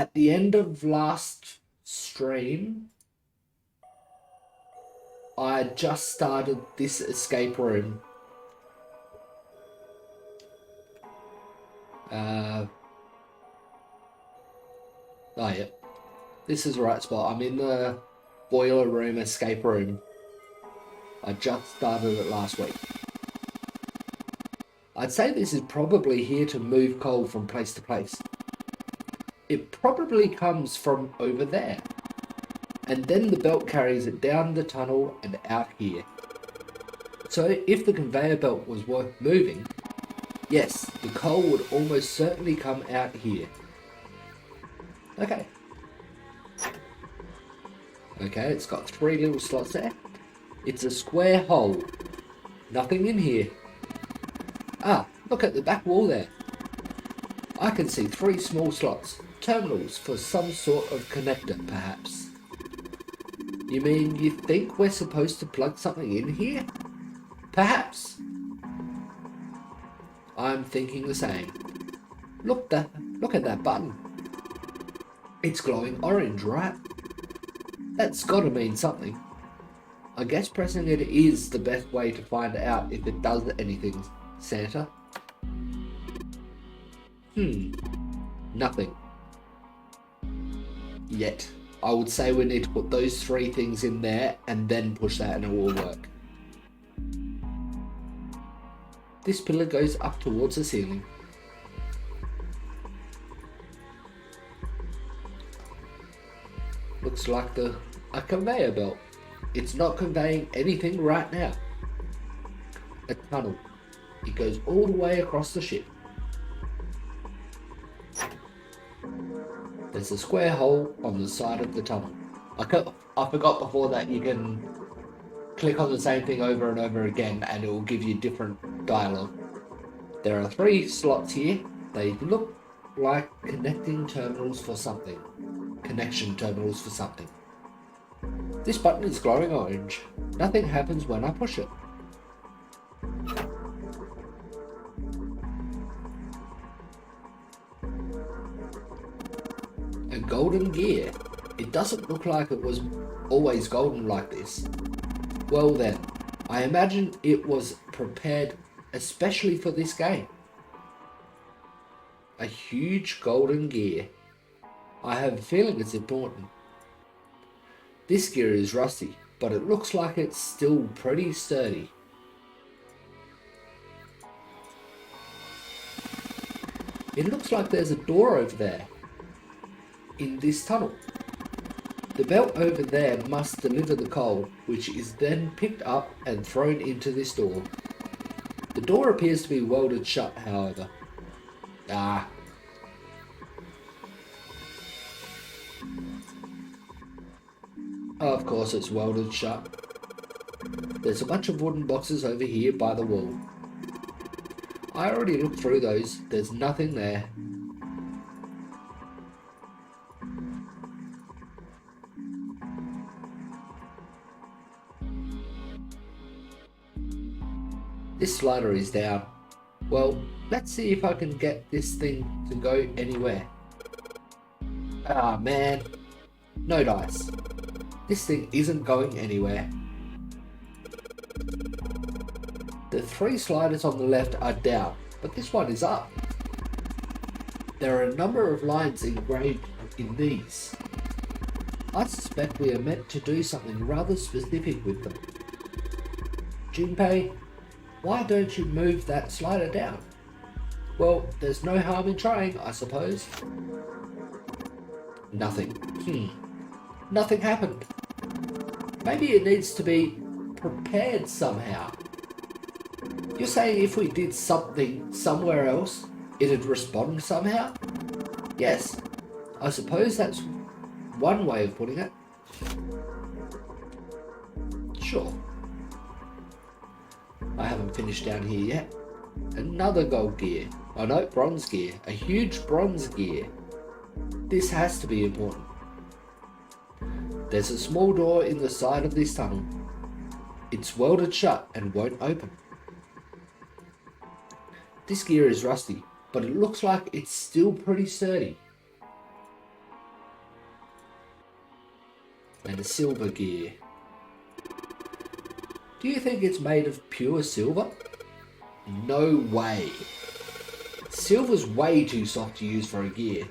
At the end of last stream, I just started this escape room. Oh yeah, this is the right spot. I'm in the boiler room escape room. I just started it last week. I'd say this is probably here to move coal from place to place. It probably comes from over there. And then the belt carries it down the tunnel and out here. So if the conveyor belt was worth moving, yes, the coal would almost certainly come out here. Okay. Okay, it's got 3 little slots there. It's a square hole. Nothing in here. Ah, look at the back wall there. I can see 3 small slots. Terminals for some sort of connector, perhaps. You mean you think we're supposed to plug something in here? Perhaps. I'm thinking the same. Look at that button. It's glowing orange, right? That's gotta mean something. I guess pressing it is the best way to find out if it does anything, Santa. Nothing. Yet. I would say we need to put those 3 things in there and then push that and it will work. This pillar goes up towards the ceiling. Looks like a conveyor belt. It's not conveying anything right now. A tunnel. It goes all the way across the ship. There's a square hole on the side of the tunnel. I forgot before that you can click on the same thing over and over again and it will give you different dialogue. There are 3 slots here. They look like connection terminals for something. This button is glowing orange. Nothing happens when I push it. A golden gear. It doesn't look like it was always golden like this. Well then, I imagine it was prepared especially for this game. A huge golden gear. I have a feeling it's important. This gear is rusty, but it looks like it's still pretty sturdy. It looks like there's a door over there. In this tunnel. The belt over there must deliver the coal, which is then picked up and thrown into this door. The door appears to be welded shut, however. Ah. Of course it's welded shut. There's a bunch of wooden boxes over here by the wall. I already looked through those. There's nothing there. This slider is down. Well, let's see if I can get this thing to go anywhere. Ah man, no dice. This thing isn't going anywhere. The 3 sliders on the left are down, but this one is up. There are a number of lines engraved in these. I suspect we are meant to do something rather specific with them. Junpei, why don't you move that slider down? Well, there's no harm in trying, I suppose. Nothing. Nothing happened. Maybe it needs to be prepared somehow. You're saying if we did something somewhere else, it'd respond somehow? Yes, I suppose that's one way of putting it. Sure. I haven't finished down here yet. Another gold gear. Oh no, bronze gear. A huge bronze gear. This has to be important. There's a small door in the side of this tunnel. It's welded shut and won't open. This gear is rusty, but it looks like it's still pretty sturdy. and a silver gear. Do you think it's made of pure silver? No way. Silver's way too soft to use for a gear.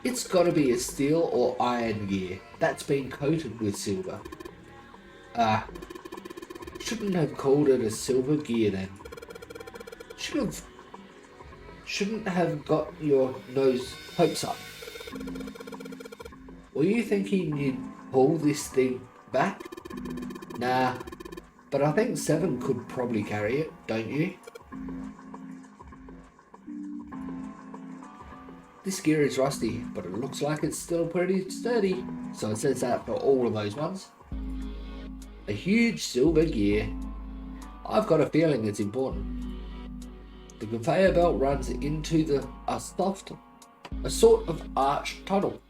It's got to be a steel or iron gear that's been coated with silver. Shouldn't have called it a silver gear then. Shouldn't have got your nose hopes up. Were you thinking you'd pull this thing back? Nah, but I think 7 could probably carry it, don't you? This gear is rusty, but it looks like it's still pretty sturdy, so it says that for all of those ones. A huge silver gear. I've got a feeling it's important. The conveyor belt runs into a sort of arched tunnel.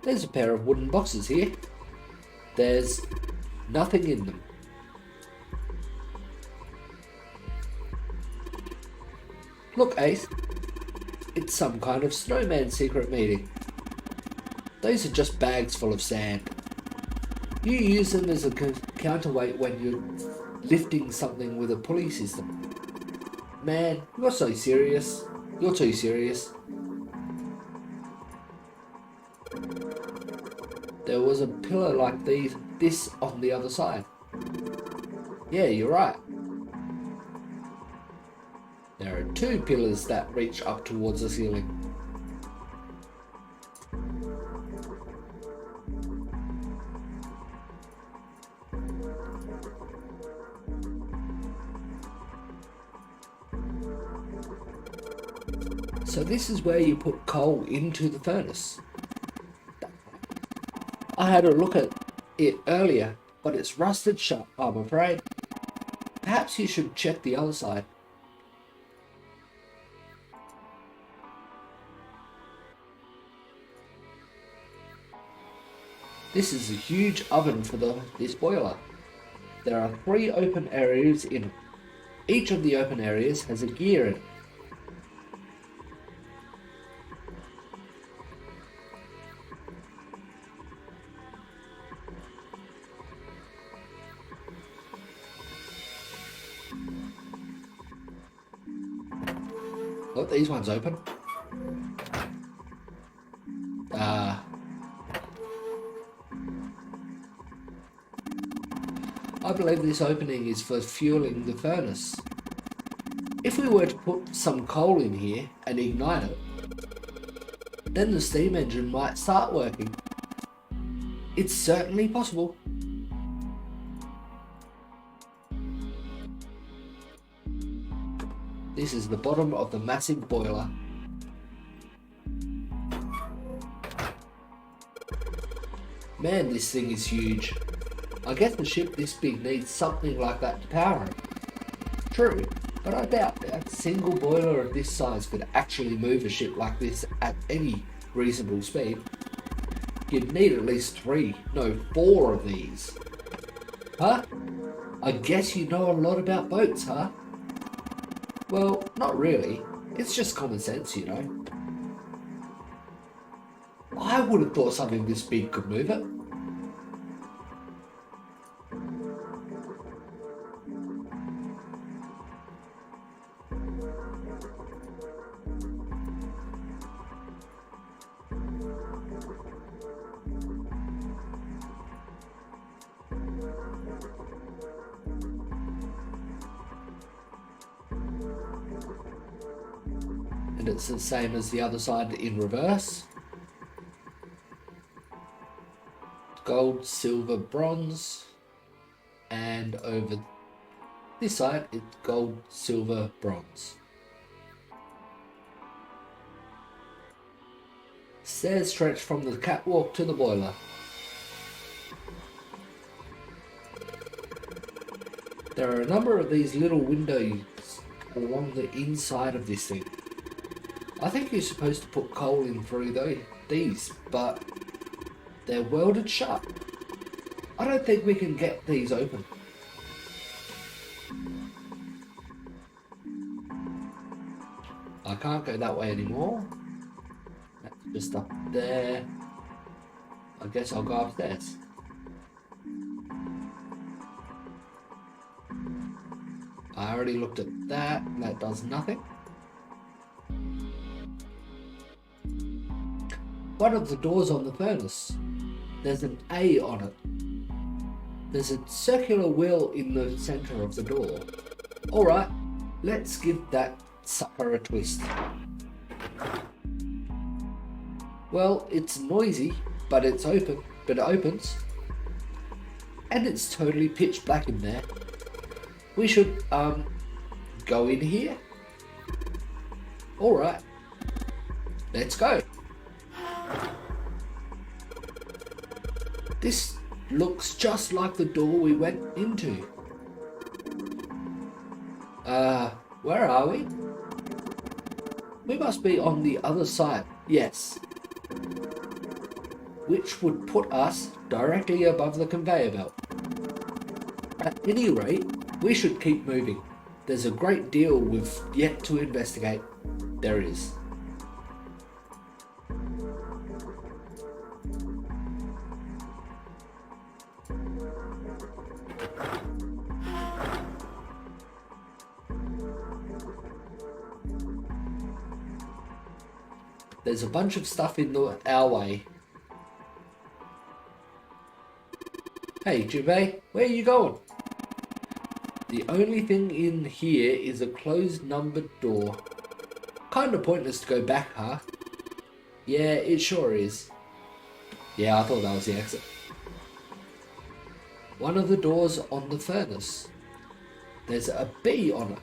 There's a pair of wooden boxes here. There's nothing in them. Look, Ace. It's some kind of snowman secret meeting. Those are just bags full of sand. You use them as a counterweight when you're lifting something with a pulley system. Man, you're so serious. You're too serious. There was a pillar like this on the other side. Yeah, you're right. There are 2 pillars that reach up towards the ceiling. So this is where you put coal into the furnace. I had a look at it earlier, but it's rusted shut, I'm afraid. Perhaps you should check the other side. This is a huge oven for this boiler. There are 3 open areas in it. Each of the open areas has a gear in it. Look, these ones open. I believe this opening is for fueling the furnace. If we were to put some coal in here and ignite it, then the steam engine might start working. It's certainly possible. This is the bottom of the massive boiler. Man, this thing is huge. I guess a ship this big needs something like that to power it. True, but I doubt that a single boiler of this size could actually move a ship like this at any reasonable speed. You'd need at least 4 of these. Huh? I guess you know a lot about boats, huh? Well, not really. It's just common sense, you know. I would have thought something this big could move it. And it's the same as the other side in reverse. Gold, silver, bronze, and over this side it's gold, silver, bronze. Stairs stretch from the catwalk to the boiler. There are a number of these little windows along the inside of this thing. I think you're supposed to put coal in through these, but they're welded shut. I don't think we can get these open. can't go that way anymore. That's just up there. I guess I'll go upstairs. I already looked at that. That does nothing. One of the doors on the furnace, there's an A on it. There's a circular wheel in the center of the door. Alright, let's give that sucker a twist. Well, it's noisy, but it's open, but it opens. And it's totally pitch black in there. We should, go in here. Alright, let's go. This looks just like the door we went into. Where are we? We must be on the other side, yes. Which would put us directly above the conveyor belt. At any rate, we should keep moving. There's a great deal we've yet to investigate. There is. There's a bunch of stuff in our way. Hey, Jubei, where are you going? The only thing in here is a closed numbered door. Kinda pointless to go back, huh? Yeah, it sure is. Yeah, I thought that was the exit. One of the doors on the furnace. There's a B on it.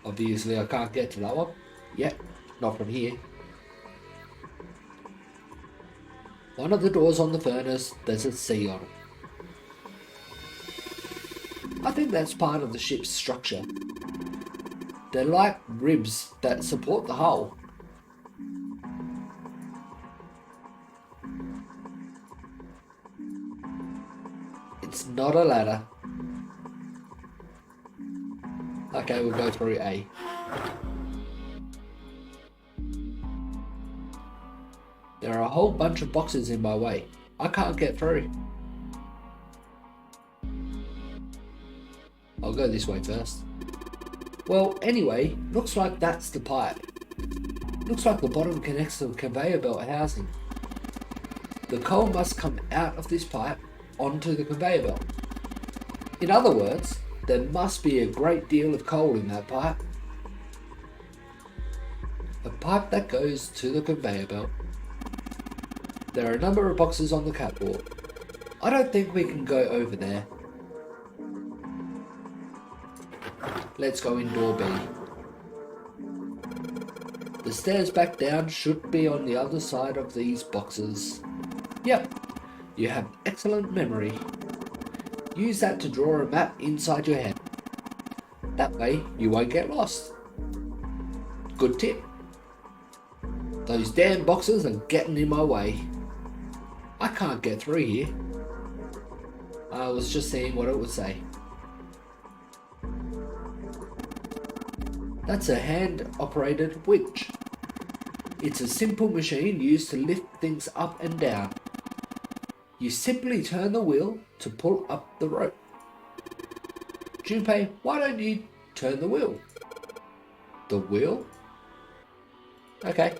Obviously I can't get to that one. Yep, not from here. One of the doors on the furnace, there's a C on it. I think that's part of the ship's structure. They're like ribs that support the hull. It's not a ladder. Okay, we'll go through A. There are a whole bunch of boxes in my way. I can't get through. I'll go this way first. Well, anyway, looks like that's the pipe. Looks like the bottom connects to the conveyor belt housing. The coal must come out of this pipe onto the conveyor belt. In other words, there must be a great deal of coal in that pipe. A pipe that goes to the conveyor belt. There are a number of boxes on the catwalk. I don't think we can go over there. Let's go in door B. The stairs back down should be on the other side of these boxes. Yep, you have excellent memory. Use that to draw a map inside your head. That way you won't get lost. Good tip. Those damn boxes are getting in my way. I can't get through here. I was just seeing what it would say. That's a hand-operated winch. It's a simple machine used to lift things up and down. You simply turn the wheel to pull up the rope. Junpei, why don't you turn the wheel? The wheel? Okay.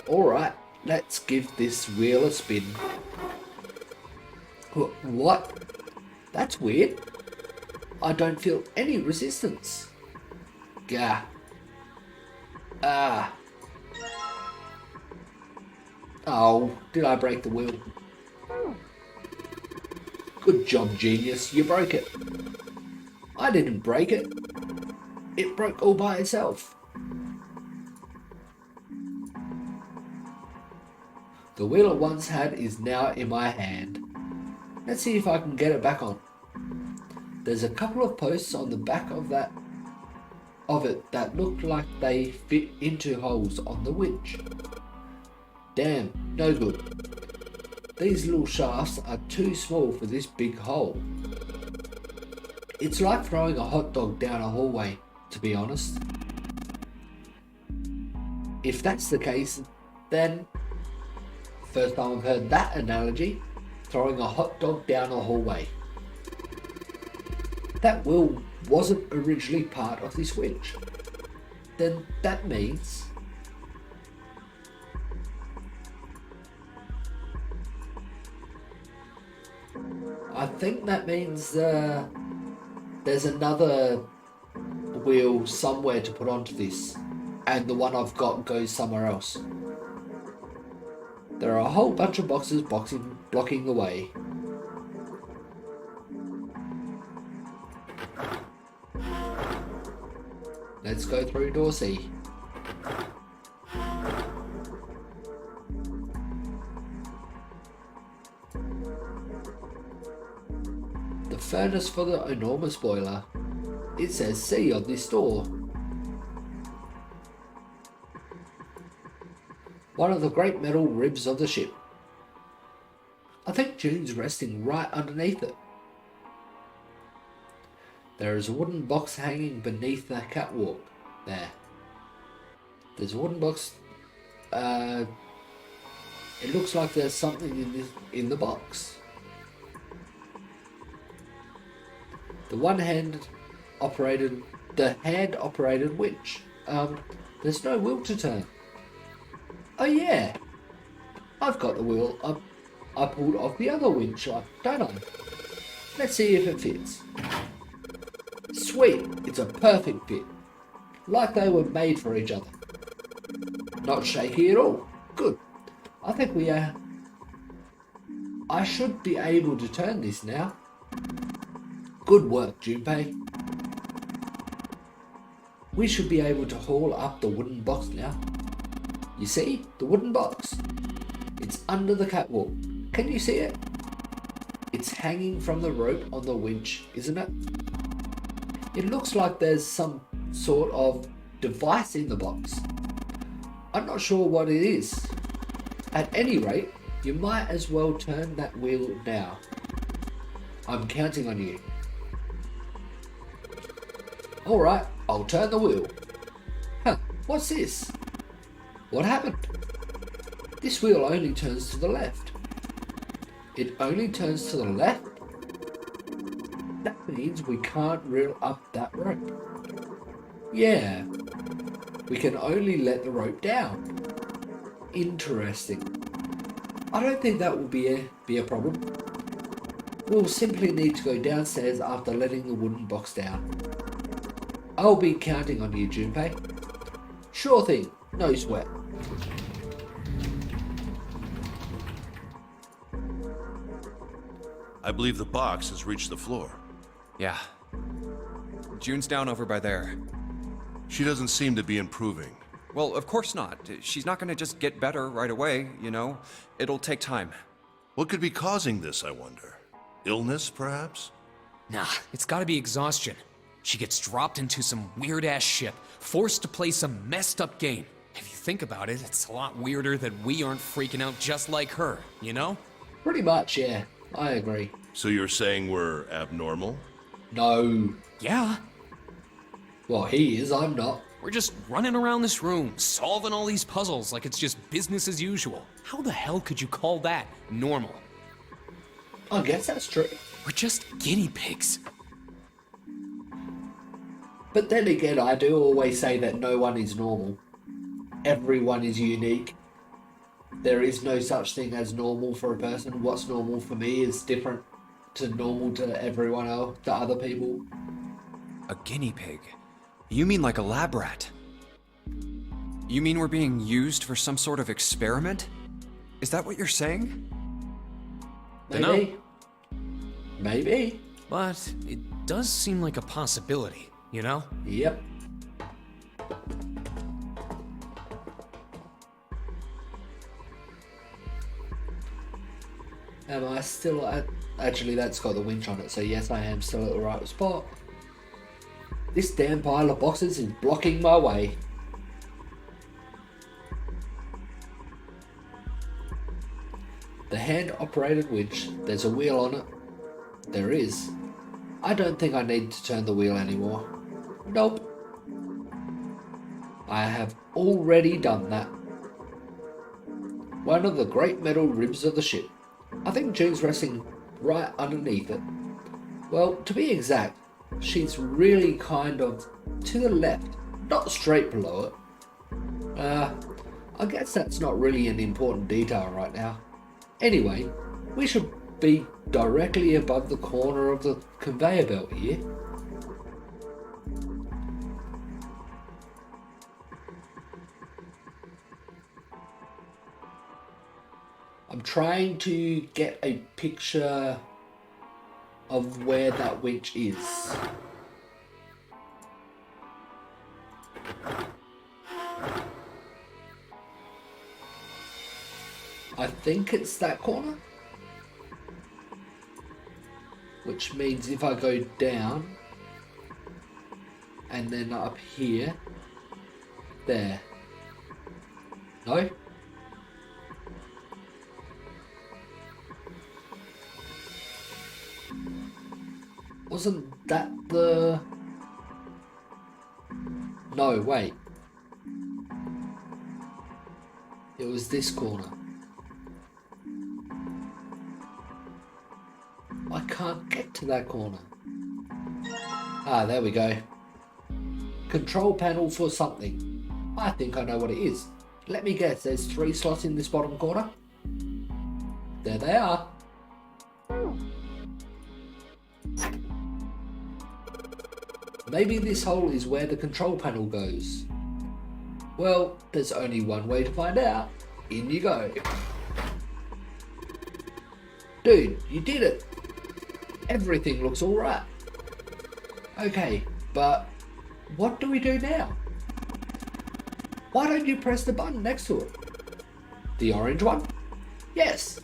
Alright, let's give this wheel a spin. What? That's weird. I don't feel any resistance. Gah. Ah. Oh, did I break the wheel? Good job, genius. You broke it. I didn't break it. It broke all by itself. The wheel I once had is now in my hand. Let's see if I can get it back on. There's a couple of posts on the back of it that look like they fit into holes on the winch. Damn, no good. These little shafts are too small for this big hole. It's like throwing a hot dog down a hallway, to be honest. If that's the case, then first time I've heard that analogy, throwing a hot dog down a hallway. That wheel wasn't originally part of this winch. Then that means I think that means there's another wheel somewhere to put onto this, and the one I've got goes somewhere else. There are a whole bunch of boxes blocking the way. Let's go through door C. The furnace for the enormous boiler. It says C on this door. One of the great metal ribs of the ship. I think June's resting right underneath it. There is a wooden box hanging beneath the catwalk there. There's a wooden box. It looks like there's something in the box. The hand operated winch. There's no wheel to turn. Oh yeah, I've got the wheel I pulled off the other winch, don't I? Let's see if it fits. Sweet, it's a perfect fit. Like they were made for each other. Not shaky at all. Good. I think I should be able to turn this now. Good work, Junpei. We should be able to haul up the wooden box now. You see, the wooden box. It's under the catwalk. Can you see it? It's hanging from the rope on the winch, isn't it? It looks like there's some sort of device in the box. I'm not sure what it is. At any rate, you might as well turn that wheel now. I'm counting on you. Alright, I'll turn the wheel. Huh, what's this? What happened? This wheel only turns to the left. It only turns to the left? That means we can't reel up that rope. Yeah, we can only let the rope down. Interesting. I don't think that will be a problem. We'll simply need to go downstairs after letting the wooden box down. I'll be counting on you, Junpei. Sure thing, no sweat. I believe the box has reached the floor. Yeah. June's down over by there. She doesn't seem to be improving. Well, of course not. She's not gonna just get better right away, you know? It'll take time. What could be causing this, I wonder? Illness, perhaps? Nah, it's gotta be exhaustion. She gets dropped into some weird-ass ship, forced to play some messed-up game. If you think about it, it's a lot weirder that we aren't freaking out just like her, you know? Pretty much, yeah. I agree. So you're saying we're abnormal? No. Yeah. Well, he is, I'm not. We're just running around this room, solving all these puzzles like it's just business as usual. How the hell could you call that normal? I guess that's true. We're just guinea pigs. But then again, I do always say that no one is normal. Everyone is unique. There is no such thing as normal for a person. What's normal for me is different to normal to everyone else, to other people. A guinea pig? You mean like a lab rat? You mean we're being used for some sort of experiment? Is that what you're saying? Maybe. Maybe. But it does seem like a possibility, you know? Yep. Am I still at... Actually, that's got the winch on it, so yes, I am still at the right spot. This damn pile of boxes is blocking my way. The hand-operated winch, there's a wheel on it. There is. I don't think I need to turn the wheel anymore. Nope. I have already done that. One of the great metal ribs of the ship. I think June's resting right underneath it. Well, to be exact, she's really kind of to the left, not straight below it. I guess that's not really an important detail right now. Anyway, we should be directly above the corner of the conveyor belt here. I'm trying to get a picture of where that winch is. I think it's that corner. Which means if I go down and then up here, there. No? Wasn't that the... No, wait. It was this corner. I can't get to that corner. Ah, there we go. Control panel for something. I think I know what it is. Let me guess, there's 3 slots in this bottom corner? There they are. Maybe this hole is where the control panel goes. Well, there's only one way to find out. In you go. Dude, you did it. Everything looks alright. Okay, but what do we do now? Why don't you press the button next to it? The orange one? Yes.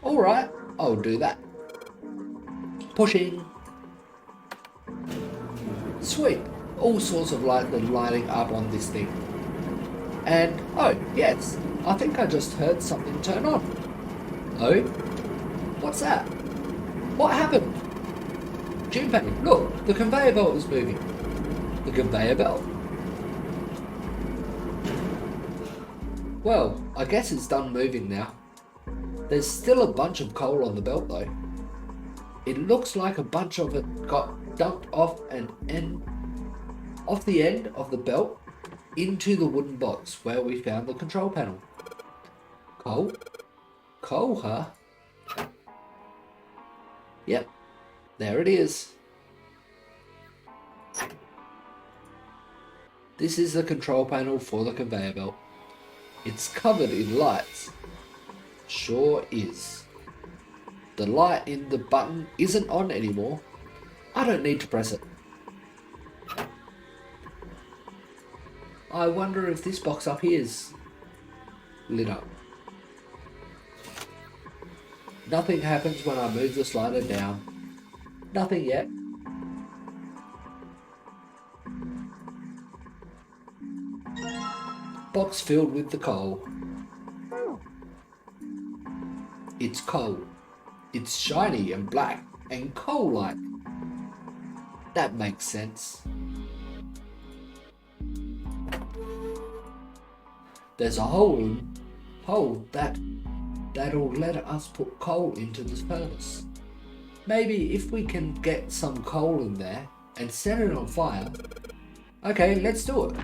Alright, I'll do that. Pushing. Sweet. All sorts of light are lighting up on this thing. And, oh, yes, I think I just heard something turn on. Oh? What's that? What happened? Junpei, look, the conveyor belt is moving. The conveyor belt? Well, I guess it's done moving now. There's still a bunch of coal on the belt though. It looks like a bunch of it got dumped off the end of the belt into the wooden box where we found the control panel. Coal? Coal, huh? Yep, there it is. This is the control panel for the conveyor belt. It's covered in lights. Sure is. The light in the button isn't on anymore. I don't need to press it. I wonder if this box up here is lit up. Nothing happens when I move the slider down. Nothing yet. Box filled with the coal. It's coal. It's shiny and black and coal-like. That makes sense. There's a hole that'll let us put coal into this furnace. Maybe if we can get some coal in there and set it on fire. Okay, let's do it.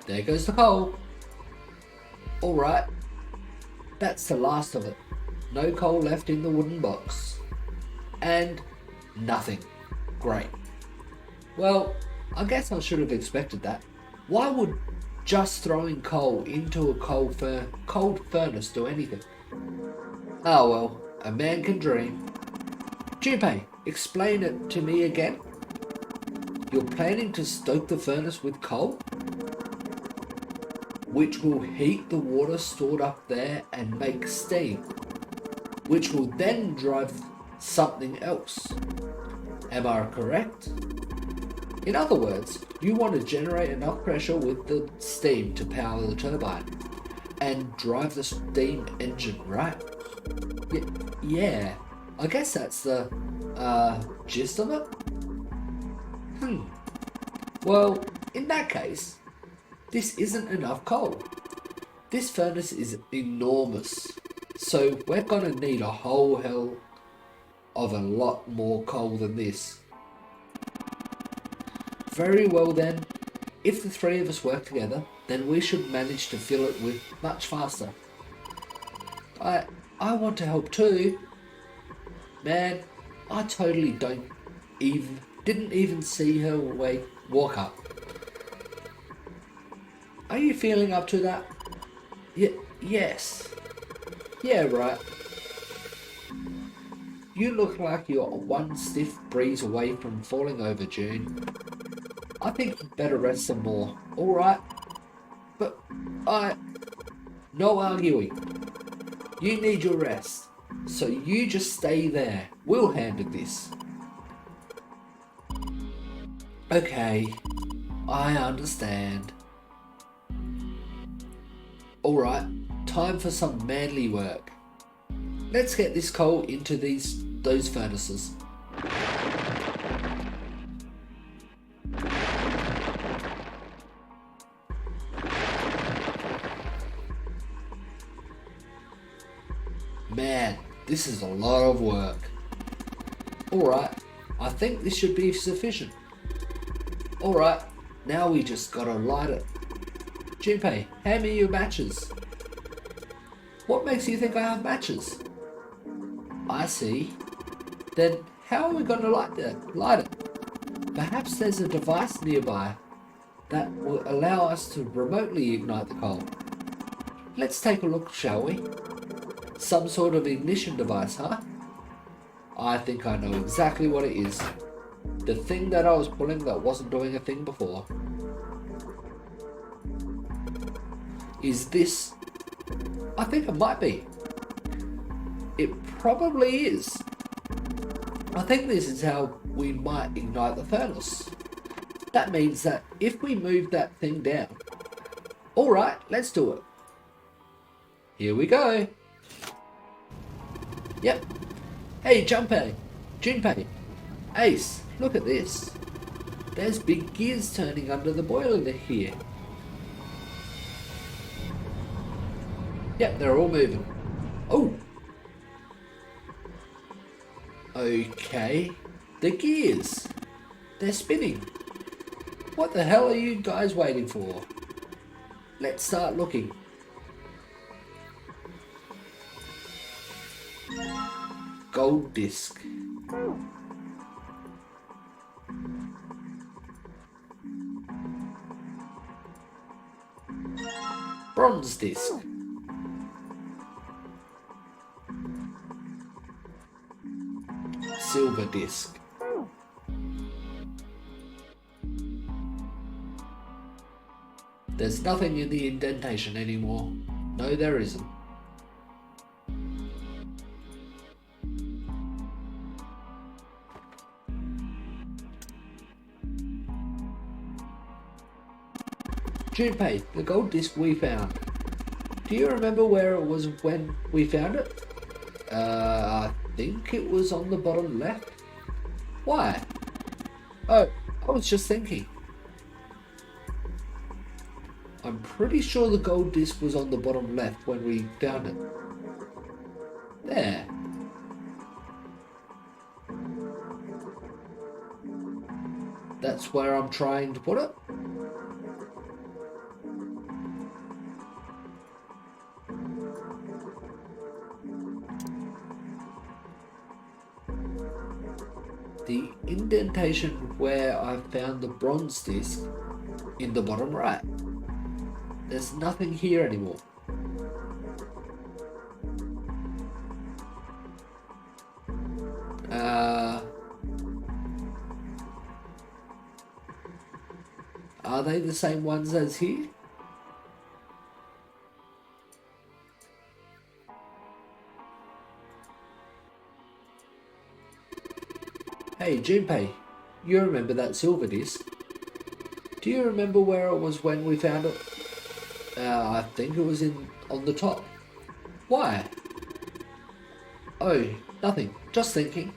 There goes the coal. Alright, that's the last of it. No coal left in the wooden box. And nothing. Great. Well, I guess I should have expected that. Why would just throwing coal into a cold furnace do anything? Oh well, a man can dream. Junpei, explain it to me again. You're planning to stoke the furnace with coal? Which will heat the water stored up there and make steam, which will then drive something else. Am I correct? In other words, you want to generate enough pressure with the steam to power the turbine and drive the steam engine, right? Yeah, I guess that's the gist of it. Well, In that case, this isn't enough coal. This furnace is enormous, so we're gonna need a whole hell of a lot more coal than this. Very well then, if the three of us work together, then we should manage to fill it with much faster. I want to help too. Man, I totally didn't even see her walk up. Are you feeling up to that? Yes. Yeah, right. You look like you're one stiff breeze away from falling over, June. I think you'd better rest some more, alright? But no arguing. You need your rest, so you just stay there. We'll handle this. Okay, I understand. Alright, time for some manly work. Let's get this coal into those furnaces. Man, this is a lot of work. Alright, I think this should be sufficient. Alright, now we just gotta light it. Junpei, hand me your matches. What makes you think I have matches? I see. Then how are we gonna light it? Perhaps there's a device nearby that will allow us to remotely ignite the coal. Let's take a look, shall we? Some sort of ignition device, huh? I think I know exactly what it is. The thing that I was pulling that wasn't doing a thing before. Is this? I think it might be. It probably is. I think this is how we might ignite the furnace. That means that if we move that thing down. Alright, let's do it. Here we go. Yep. Hey, Junpei, Ace, look at this. There's big gears turning under the boiler here. Yep, they're all moving. Oh! Okay. The gears. They're spinning. What the hell are you guys waiting for? Let's start looking. Gold disc. Bronze disc. Silver disc. There's nothing in the indentation anymore. No, there isn't. Junpei, the gold disc we found. Do you remember where it was when we found it? I think it was on the bottom left. Why? Oh, I was just thinking. I'm pretty sure the gold disc was on the bottom left when we found it. There. That's where I'm trying to put it. The indentation where I found the bronze disc in the bottom right. There's nothing here anymore. Are they the same ones as here? Hey Junpei, you remember that silver disc? Do you remember where it was when we found it? I think it was on the top. Why? Oh, nothing. Just thinking.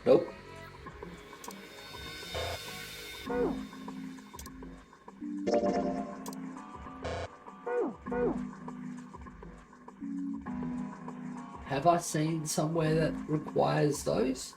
Nope. Have I seen somewhere that requires those?